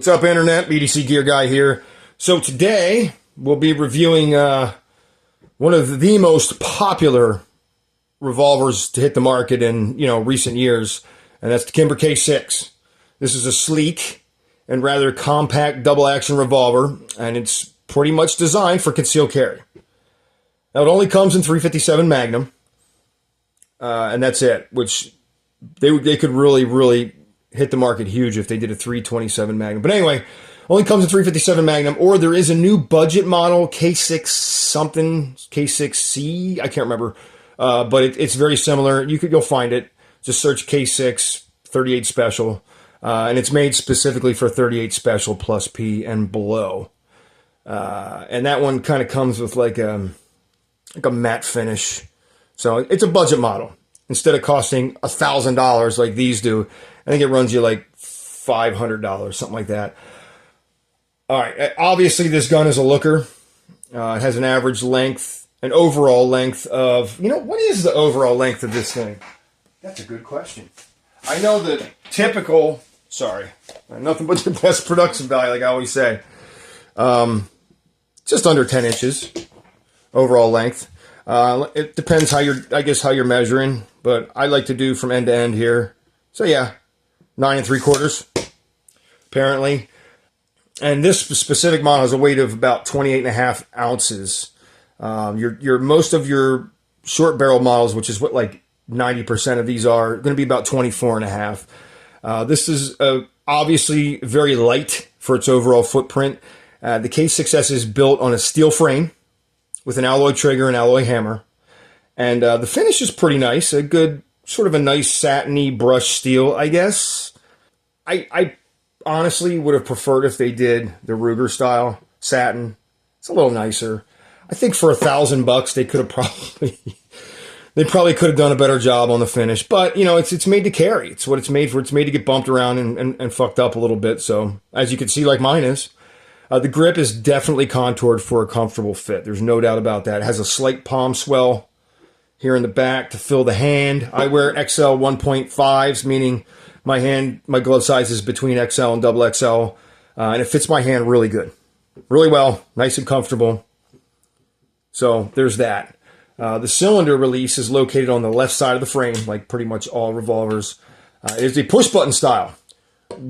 What's up, Internet? BDC Gear Guy here. So today, we'll be reviewing one of the most popular revolvers to hit the market in, recent years, and that's the Kimber K6. This is a sleek and rather compact double-action revolver, and it's pretty much designed for concealed carry. Now, it only comes in 357 Magnum, and that's it, which they could really hit the market huge if they did a 327 Magnum. But anyway, only comes in 357 Magnum, or there is a new budget model, K6 something, K6C, I can't remember, but it's very similar. You'll find it. Just search K6 38 Special, and it's made specifically for 38 Special plus P and below. And that one kind of comes with like a matte finish. So it's a budget model. Instead of costing $1,000 like these do, I think it runs you like $500, something like that. All right, obviously this gun is a looker. It has an average length, an overall length of, what is the overall length of this thing? That's a good question. I know the typical, nothing but the best production value, like I always say. Just under 10 inches overall length. It depends how you're measuring, but I like to do from end to end here. So yeah, 9 3/4, apparently. And this specific model has a weight of about 28.5 ounces. Most of your short barrel models, which is what like 90% of these are, going to be about 24.5. This is obviously very light for its overall footprint. The K6S is built on a steel frame with an alloy trigger and alloy hammer. And the finish is pretty nice. A good, sort of a nice satiny brushed steel, I guess. I honestly would have preferred if they did the Ruger style satin. It's a little nicer. I think for $1,000 they could have they probably could have done a better job on the finish. But, it's made to carry. It's what it's made for. It's made to get bumped around and fucked up a little bit. So, as you can see, like mine is. The grip is definitely contoured for a comfortable fit. There's no doubt about that. It has a slight palm swell here in the back to fill the hand. I wear XL 1.5s, meaning my glove size is between XL and double XL, and it fits my hand really good. Really well, nice and comfortable. So there's that. The cylinder release is located on the left side of the frame, like pretty much all revolvers. It is a push-button style.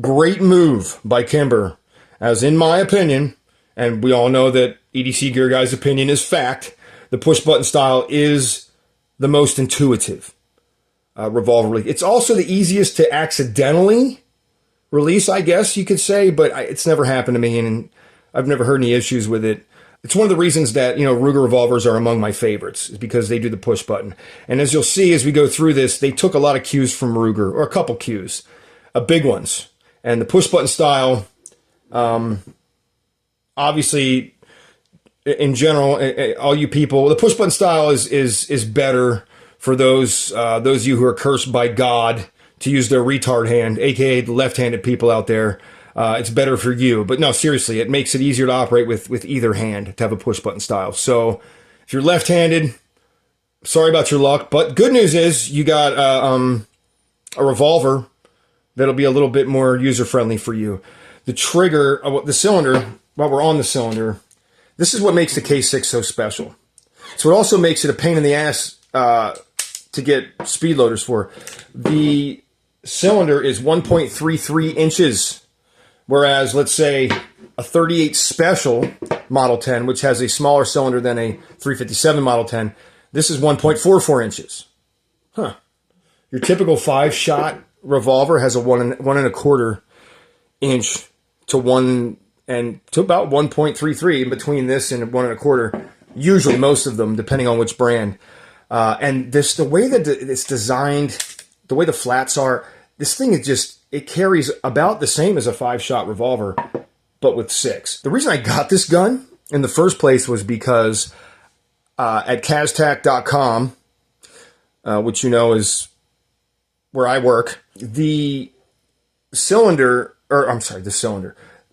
Great move by Kimber. As in my opinion, and we all know that EDC Gear Guy's opinion is fact, the push-button style is the most intuitive revolver release. It's also the easiest to accidentally release, I guess you could say, but it's never happened to me, and I've never heard any issues with it. It's one of the reasons that, Ruger revolvers are among my favorites, is because they do the push-button. And as you'll see as we go through this, they took a lot of cues from Ruger, or a couple cues, big ones. And the push-button style... obviously, in general, all you people, the push button style is better for those of you who are cursed by God to use their retard hand, aka the left-handed people out there. It's better for you, but no, seriously, it makes it easier to operate with either hand to have a push button style. So if you're left-handed, sorry about your luck, but good news is you got a revolver that'll be a little bit more user-friendly for you. The trigger, the cylinder, while we're on the cylinder, this is what makes the K6 so special. So it also makes it a pain in the ass to get speed loaders for. The cylinder is 1.33 inches, whereas, let's say, a 38 Special Model 10, which has a smaller cylinder than a 357 Model 10, this is 1.44 inches. Your typical 5-shot revolver has a 1.25 inch to about 1.33 in between this and 1.25. Usually, most of them, depending on which brand. And the way that it's designed, the way the flats are, this thing is it carries about the same as a 5-shot revolver, but with 6. The reason I got this gun in the first place was because at Kaztak.com, which is where I work, the cylinder.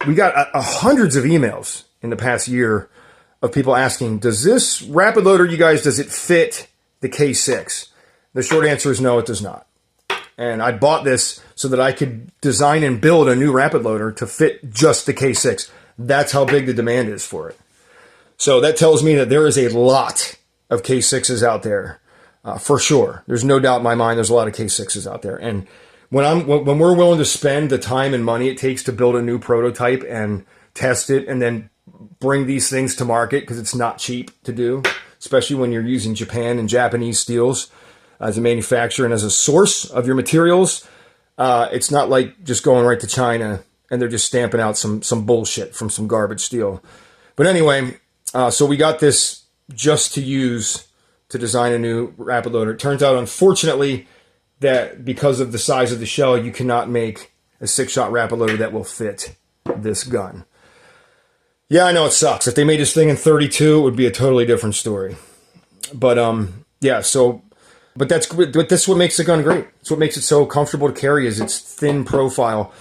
We got hundreds of emails in the past year of people asking, does this rapid loader, does it fit the K6? The short answer is no, it does not. And I bought this so that I could design and build a new rapid loader to fit just the K6. That's how big the demand is for it. So that tells me that there is a lot of K6s out there, for sure. There's no doubt in my mind there's a lot of K6s out there. And when we're willing to spend the time and money it takes to build a new prototype and test it and then bring these things to market, because it's not cheap to do, especially when you're using Japan and Japanese steels as a manufacturer and as a source of your materials. It's not like just going right to China and they're just stamping out some bullshit from some garbage steel. But anyway, so we got this just to use to design a new rapid loader. It turns out, unfortunately, that because of the size of the shell, you cannot make a 6-shot rapid loader that will fit this gun. Yeah, I know it sucks. If they made this thing in 32, it would be a totally different story. But yeah, so but that's what makes the gun great. It's what makes it so comfortable to carry, is its thin profile.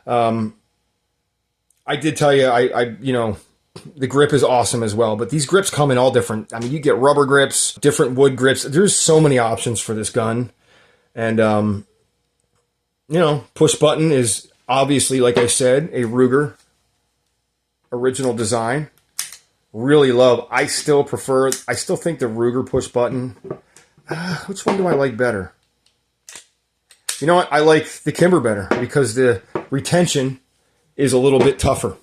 I did tell you, you know, the grip is awesome as well, but these grips come in all different. I mean, you get rubber grips, different wood grips. There's so many options for this gun. And, you know, push button is obviously, like I said, a Ruger original design. Really love, I still think the Ruger push button, which one do I like better? You know what? I like the Kimber better because the retention is a little bit tougher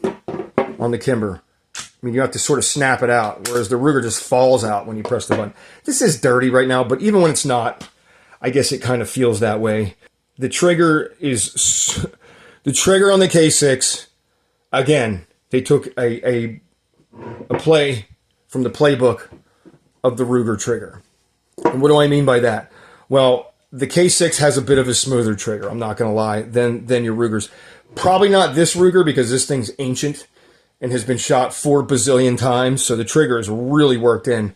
on the Kimber. I mean, you have to sort of snap it out, whereas the Ruger just falls out when you press the button. This is dirty right now, but even when it's not, I guess it kind of feels that way. The trigger on the K6, again, they took a play from the playbook of the Ruger trigger. And what do I mean by that? Well, the K6 has a bit of a smoother trigger, I'm not going to lie, than your Rugers. Probably not this Ruger, because this thing's ancient and has been shot 4 bazillion times, so the trigger is really worked in.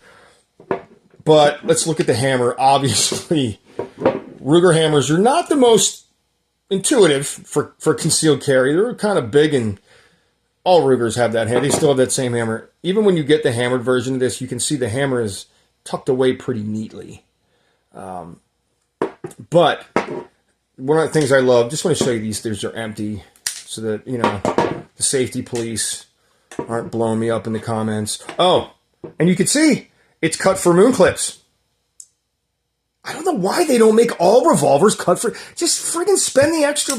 But let's look at the hammer. Obviously, Ruger hammers are not the most intuitive for concealed carry. They're kind of big, and all Rugers have that hammer. They still have that same hammer. Even when you get the hammered version of this, you can see the hammer is tucked away pretty neatly. But one of the things I love, just want to show you these. These are empty, so that, you know, the safety police aren't blowing me up in the comments. Oh, and you can see it's cut for moon clips. I don't know why they don't make all revolvers cut for. Just friggin' spend the extra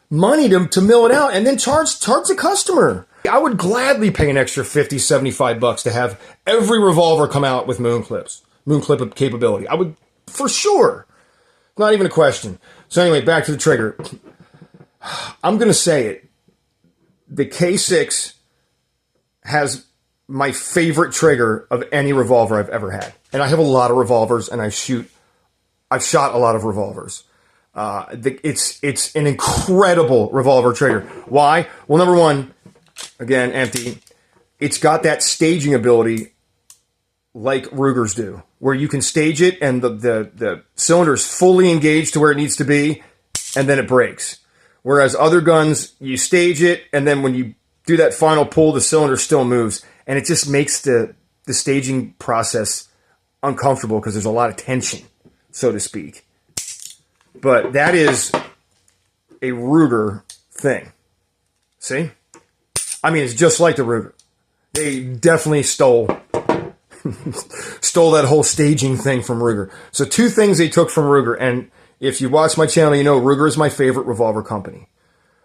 money to mill it out and then charge the customer. I would gladly pay an extra $50, $75 to have every revolver come out with moon clip capability. I would, for sure. Not even a question. So anyway, back to the trigger. I'm going to say it. The K6 has my favorite trigger of any revolver I've ever had. And I have a lot of revolvers, and I've shot a lot of revolvers. It's an incredible revolver trigger. Why? Well, number one, again, empty. It's got that staging ability like Rugers do, where you can stage it and the cylinder is fully engaged to where it needs to be, and then it breaks. Whereas other guns, you stage it, and then when you do that final pull, the cylinder still moves. And it just makes the staging process uncomfortable because there's a lot of tension, so to speak. But that is a Ruger thing. See? I mean, it's just like the Ruger. They definitely stole that whole staging thing from Ruger. So 2 things they took from Ruger. And if you watch my channel, you know Ruger is my favorite revolver company.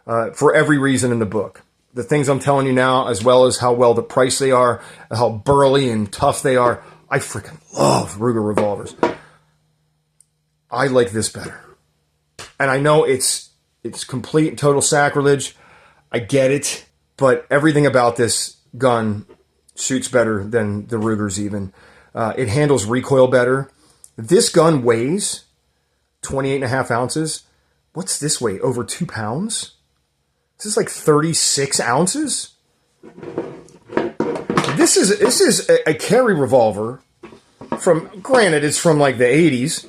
For every reason in the book. The things I'm telling you now, as well as how well the price they are, how burly and tough they are. I freaking love Ruger revolvers. I like this better. And I know it's complete and total sacrilege. I get it. But everything about this gun shoots better than the Rugers even. It handles recoil better. This gun weighs 28.5 ounces. What's this weigh? Over 2 pounds? This is like 36 ounces? This is a carry revolver from, granted, it's from like the 80s.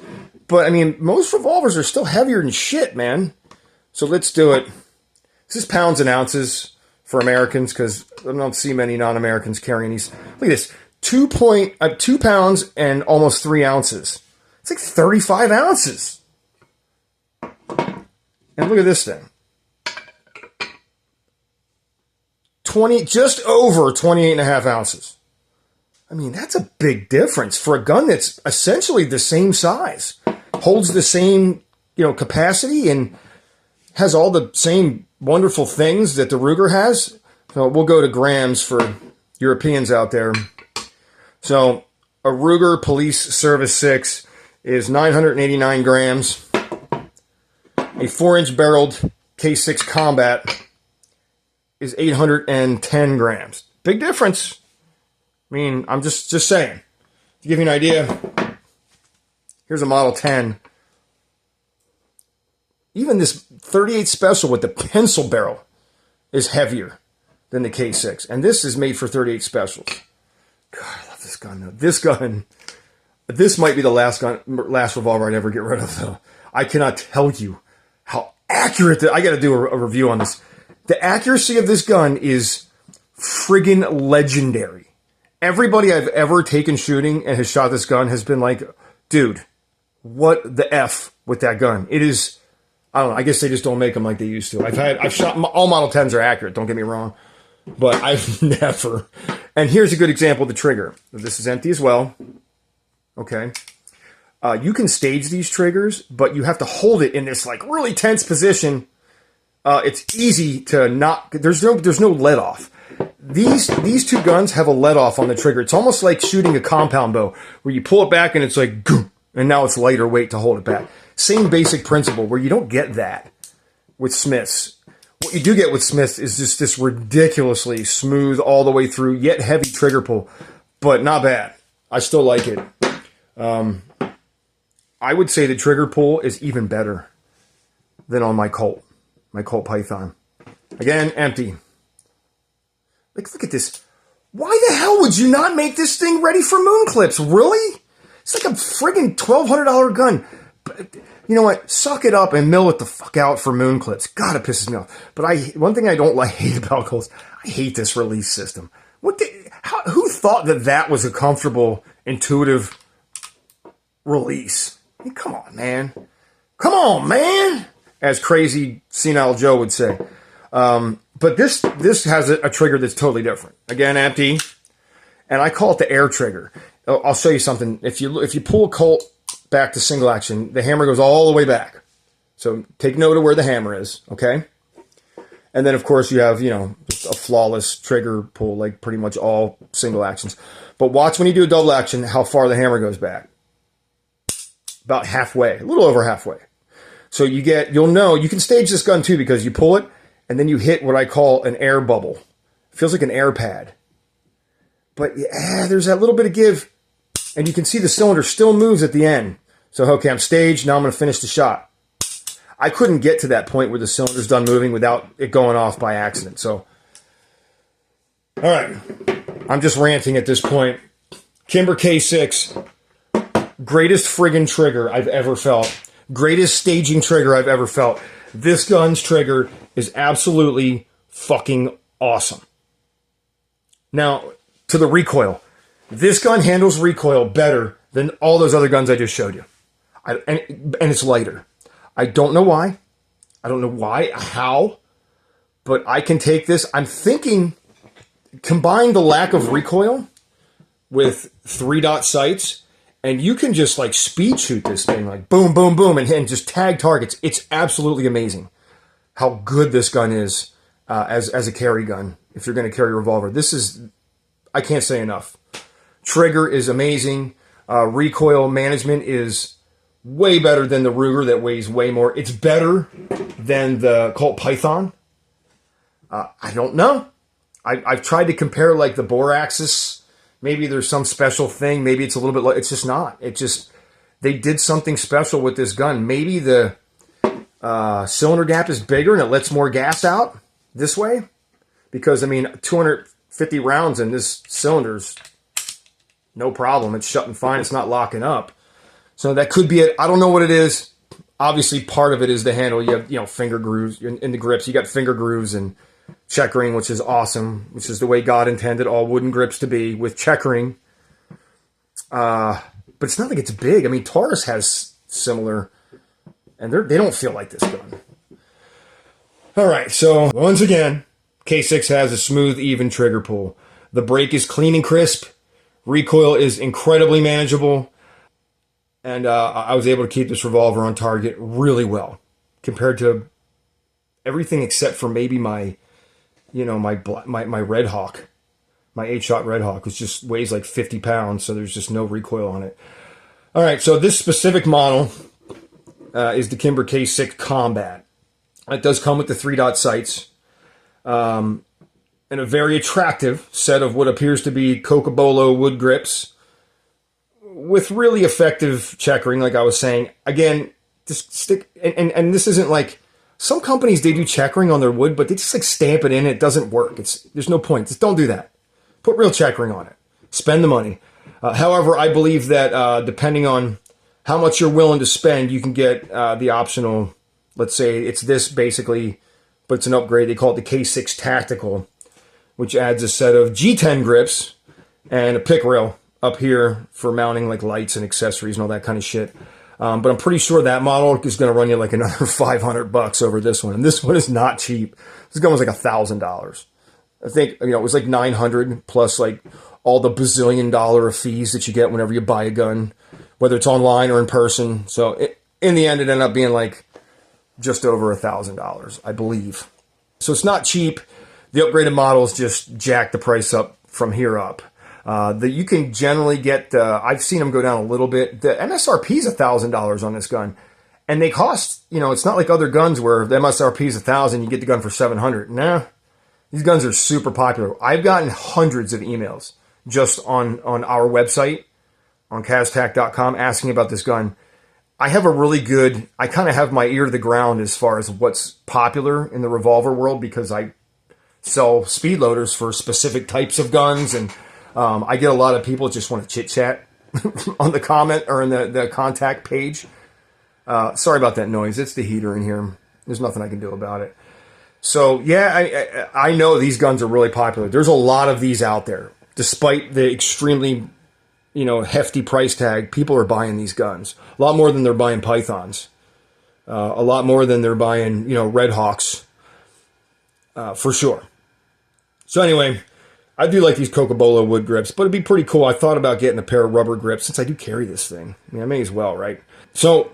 But, I mean, most revolvers are still heavier than shit, man. So let's do it. This is pounds and ounces for Americans, because I don't see many non-Americans carrying these. Look at this. 2 pounds and almost 3 ounces. It's like 35 ounces. And look at this thing. 20, just over 28.5 ounces. I mean, that's a big difference for a gun that's essentially the same size, holds the same, capacity, and has all the same wonderful things that the Ruger has. So we'll go to grams for Europeans out there. So a Ruger Police Service 6 is 989 grams. A 4-inch barreled K6 Combat is 810 grams. Big difference. I mean, I'm just saying. To give you an idea, here's a Model 10. Even this 38 Special with the pencil barrel is heavier than the K6. And this is made for 38 Specials. God, I love this gun, though. This might be the last revolver I'd ever get rid of, though. I cannot tell you how accurate I got to do a review on this. The accuracy of this gun is friggin' legendary. Everybody I've ever taken shooting and has shot this gun has been like, dude, what the F with that gun? It is, I don't know, I guess they just don't make them like they used to. I've shot, all Model 10s are accurate, don't get me wrong, but I've never. And here's a good example of the trigger. This is empty as well. Okay. You can stage these triggers, but you have to hold it in this like really tense position. It's easy to not, there's no let off. These two guns have a let off on the trigger. It's almost like shooting a compound bow where you pull it back and it's like, goom, and now it's lighter weight to hold it back. Same basic principle where you don't get that with Smiths. What you do get with Smiths is just this ridiculously smooth all the way through, yet heavy trigger pull, but not bad. I still like it. I would say the trigger pull is even better than on my Colt Python. Again, empty. Like, look at this. Why the hell would you not make this thing ready for moon clips? Really? It's like a friggin' $1,200 gun. But you know what? Suck it up and mill it the fuck out for moon clips. God, it pisses me off. But one thing I don't hate about Colts, I hate this release system. Who thought that was a comfortable, intuitive release? I mean, come on, man. Come on, man. As crazy senile Joe would say. But this has a trigger that's totally different. Again, empty. And I call it the air trigger. I'll show you something. If you pull a Colt back to single action, the hammer goes all the way back. So take note of where the hammer is, okay? And then, of course, you have, just a flawless trigger pull, like pretty much all single actions. But watch when you do a double action how far the hammer goes back. About halfway, a little over halfway. So you'll know, you can stage this gun too because you pull it and then you hit what I call an air bubble. It feels like an air pad. But yeah, there's that little bit of give and you can see the cylinder still moves at the end. So, okay, I'm staged, now I'm going to finish the shot. I couldn't get to that point where the cylinder's done moving without it going off by accident. So, all right, I'm just ranting at this point. Kimber K6, greatest friggin' trigger I've ever felt. Greatest staging trigger I've ever felt. This gun's trigger is absolutely fucking awesome. Now, to the recoil. This gun handles recoil better than all those other guns I just showed you. And it's lighter. I don't know why. I don't know how, but I can take this. I'm thinking combine the lack of recoil with 3-dot sights, and you can just like speed shoot this thing, like boom, boom, boom, and just tag targets. It's absolutely amazing how good this gun is as a carry gun. If you're going to carry a revolver, I can't say enough. Trigger is amazing. Recoil management is way better than the Ruger that weighs way more. It's better than the Colt Python. I don't know. I've tried to compare like the bore axis. Maybe there's some special thing. Maybe it's a little bit. It's just not. They did something special with this gun. Maybe the cylinder gap is bigger and it lets more gas out this way. Because I mean, 250 rounds in this cylinder's no problem. It's shutting fine. It's not locking up. So that could be it. I don't know what it is. Obviously, part of it is the handle. You have, finger grooves in the grips. You got finger grooves and checkering, which is awesome, which is the way God intended all wooden grips to be with checkering. But it's not like it's big. I mean, Taurus has similar, and they don't feel like this gun. All right, so once again, K6 has a smooth, even trigger pull. The break is clean and crisp. Recoil is incredibly manageable. And I was able to keep this revolver on target really well compared to everything except for maybe my, you know, my Red Hawk. My 8-shot Red Hawk, which just weighs like 50 pounds, so there's just no recoil on it. All right, so this specific model is the Kimber K6 Combat. It does come with the 3-dot sights and a very attractive set of what appears to be Cocobolo wood grips with really effective checkering, like I was saying. Again, just stick, and this isn't like, some companies, they do checkering on their wood, but they just like stamp it in, it doesn't work. There's no point. Just don't do that. Put real checkering on it. Spend the money. However, I believe that depending on how much you're willing to spend, you can get the optional, let's say it's this basically, but it's an upgrade. They call it the K6 Tactical, which adds a set of G10 grips and a pick rail up here for mounting like lights and accessories and all that kind of shit. But I'm pretty sure that model is going to run you like another $500 over this one. And this one is not cheap. This gun was like $1,000. I think, you know, it was like $900 plus like all the bazillion dollar of fees that you get whenever you buy a gun, whether it's online or in person. So in the end, it ended up being like just over $1,000, I believe. So it's not cheap. The upgraded models just jack the price up from here up. You can generally get, I've seen them go down a little bit. The MSRP is $1,000 on this gun. And they cost, you know, it's not like other guns where the MSRP is $1,000, you get the gun for $700. Nah. These guns are super popular. I've gotten hundreds of emails just on our website, on Kaztac.com, asking about this gun. I have a really good, I kind of have my ear to the ground as far as what's popular in the revolver world because I sell speed loaders for specific types of guns. And I get a lot of people just want to chit-chat on the comment or in the contact page. Sorry about that noise. It's the heater in here. There's nothing I can do about it. So, yeah, I know these guns are really popular. There's a lot of these out there. Despite the extremely, you know, hefty price tag, people are buying these guns. A lot more than they're buying Pythons. A lot more than they're buying, you know, Red Hawks. For sure. So, anyway, I do like these Cocobolo wood grips, but it'd be pretty cool. I thought about getting a pair of rubber grips since I do carry this thing. I mean, I may as well, right? So,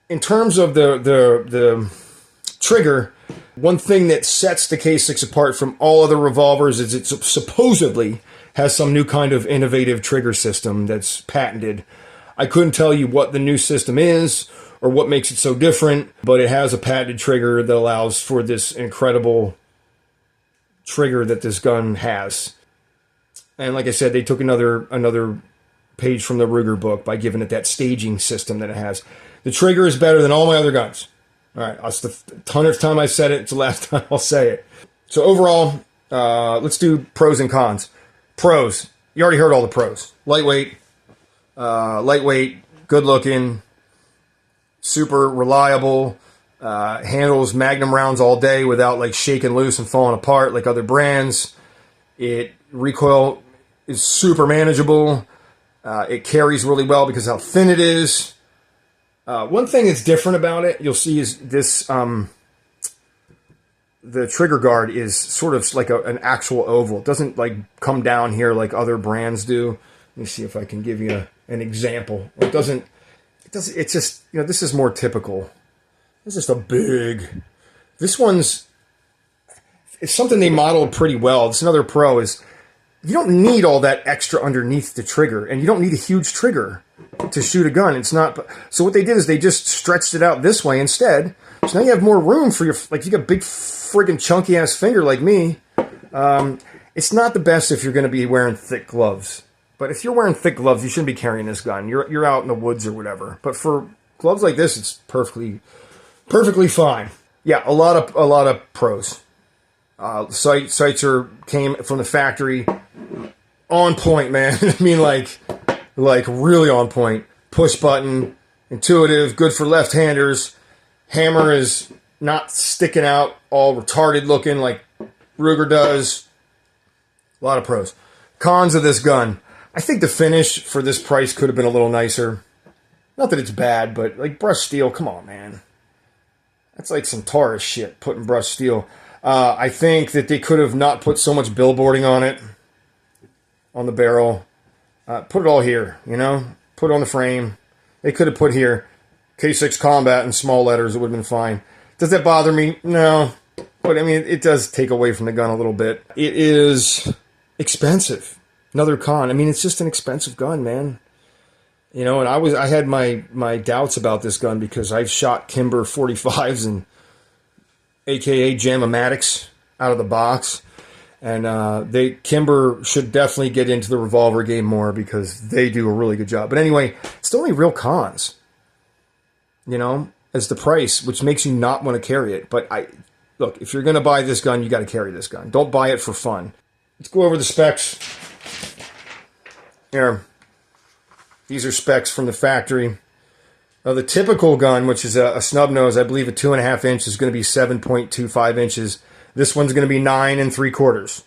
in terms of the trigger, one thing that sets the K6 apart from all other revolvers is it supposedly has some new kind of innovative trigger system that's patented. I couldn't tell you what the new system is or what makes it so different, but it has a patented trigger that allows for this incredible trigger that this gun has. And like I said, they took another page from the Ruger book by giving it that staging system that it has. The trigger is better than all my other guns. All right, that's the 100th time I've said it. It's the last time I'll say it. So overall, let's do pros and cons. Pros. You already heard all the pros. Lightweight, good looking, super reliable, handles Magnum rounds all day without like shaking loose and falling apart like other brands. Recoil is super manageable. It carries really well because of how thin it is. One thing that's different about it, you'll see, is this, the trigger guard is sort of like an actual oval. It doesn't like come down here like other brands do. Let me see if I can give you an example. It's just, you know, this is more typical. It's just a big, this one's, it's something they modeled pretty well. It's another pro is you don't need all that extra underneath the trigger, and you don't need a huge trigger to shoot a gun. It's not, so what they did is they just stretched it out this way instead. So now you have more room for your, like, you got a big friggin' chunky ass finger like me. It's not the best if you're going to be wearing thick gloves. But if you're wearing thick gloves, you shouldn't be carrying this gun. You're out in the woods or whatever. But for gloves like this, it's perfectly fine. Yeah, a lot of pros. Sights came from the factory, on point, man. I mean, like really on point. Push button, intuitive, good for left-handers. Hammer is not sticking out all retarded looking like Ruger does. A lot of pros. Cons of this gun. I think the finish for this price could have been a little nicer. Not that it's bad, but like brushed steel, come on, man. That's like some Taurus shit, putting brushed steel. I think that they could have not put so much billboarding on it, on the barrel. Put it all here, you know? Put it on the frame. They could have put here, K6 Combat in small letters. It would have been fine. Does that bother me? No. But, I mean, it does take away from the gun a little bit. It is expensive. Another con. I mean, it's just an expensive gun, man. You know, and I had my doubts about this gun because I've shot Kimber 45s and AKA Jam-O-Matics out of the box. And Kimber should definitely get into the revolver game more because they do a really good job. But anyway, it's the only real cons, you know, is the price, which makes you not want to carry it. But look, if you're going to buy this gun, you got to carry this gun. Don't buy it for fun. Let's go over the specs. Here. These are specs from the factory. The typical gun, which is a snub nose, I believe a 2.5 inch is going to be 7.25 inches. This one's going to be 9 3/4.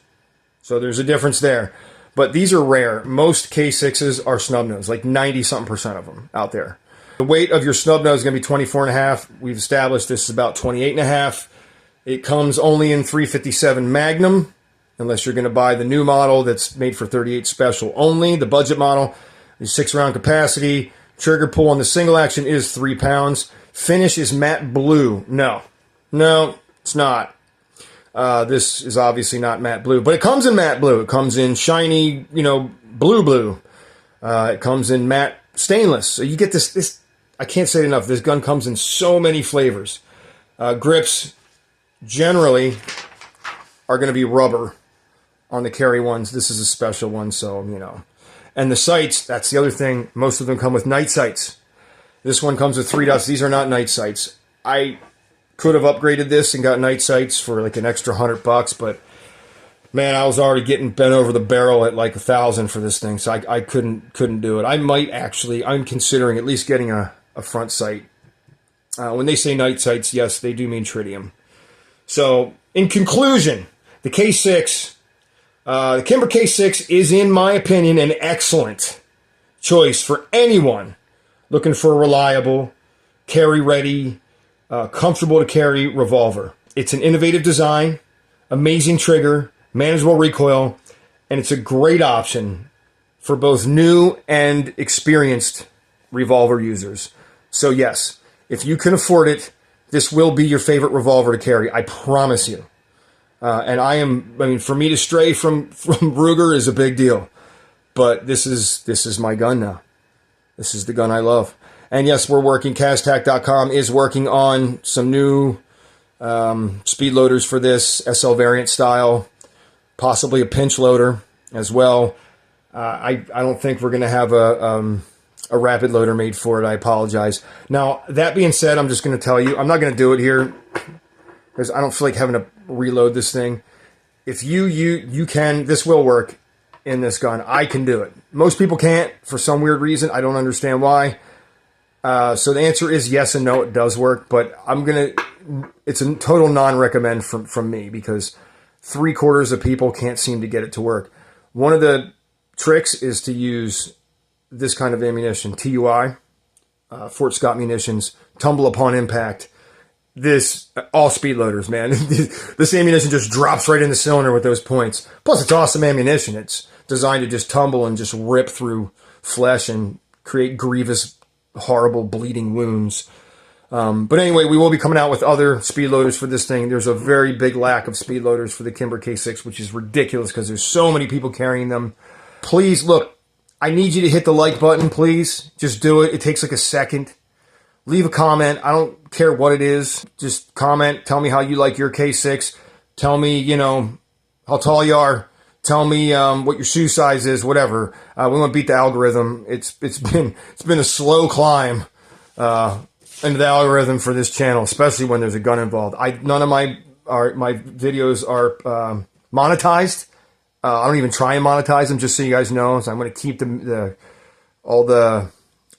So there's a difference there. But these are rare. Most K6s are snub nose, like 90-something% of them out there. The weight of your snub nose is going to be 24.5. We've established this is about 28.5. It comes only in 357 Magnum, unless you're going to buy the new model that's made for 38 Special only. The budget model is 6-round capacity. Trigger pull on the single action is 3 pounds. Finish is matte blue. No, it's not. This is obviously not matte blue, but it comes in matte blue. It comes in shiny, you know, blue. It comes in matte stainless. So you get this, I can't say it enough. This gun comes in so many flavors. Grips generally are going to be rubber on the carry ones. This is a special one, so, you know. And the sights, that's the other thing. Most of them come with night sights. This one comes with 3 dots. These are not night sights. I could have upgraded this and got night sights for like an extra $100, but man, I was already getting bent over the barrel at like 1,000 for this thing, so I couldn't do it. I'm considering at least getting a front sight. When they say night sights, yes, they do mean tritium. So, in conclusion, the K6, the Kimber K6 is, in my opinion, an excellent choice for anyone looking for a reliable, carry-ready, comfortable to carry revolver. It's an innovative design, amazing trigger, manageable recoil, and it's a great option for both new and experienced revolver users. So yes, if you can afford it, this will be your favorite revolver to carry. I promise you. And for me to stray from Ruger is a big deal. But this is my gun now. This is the gun I love. And yes, CastTac.com is working on some new speed loaders for this, SL variant style, possibly a pinch loader as well. I don't think we're going to have a rapid loader made for it. I apologize. Now, that being said, I'm just going to tell you, I'm not going to do it here because I don't feel like having to reload this thing. If you can, this will work in this gun. I can do it. Most people can't for some weird reason. I don't understand why. So the answer is yes and no, it does work, but it's a total non-recommend from me because 3/4 of people can't seem to get it to work. One of the tricks is to use this kind of ammunition, TUI, Fort Scott munitions, tumble upon impact. All speed loaders, man. This ammunition just drops right in the cylinder with those points. Plus, it's awesome ammunition. It's designed to just tumble and just rip through flesh and create grievous, horrible bleeding wounds. But anyway, we will be coming out with other speed loaders for this thing. There's a very big lack of speed loaders for the Kimber K6, which is ridiculous because there's so many people carrying them. Please, look, I need you to hit the like button, please. Just do it. It takes like a second. Leave a comment. I don't care what it is. Just comment. Tell me how you like your K6. Tell me, you know, how tall you are. Tell me what your shoe size is, whatever. We want to beat the algorithm. It's been a slow climb into the algorithm for this channel, especially when there's a gun involved. None of my videos are monetized. I don't even try and monetize them, just so you guys know. So I'm going to keep all the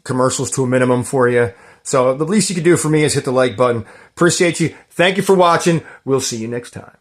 commercials to a minimum for you. So the least you can do for me is hit the like button. Appreciate you. Thank you for watching. We'll see you next time.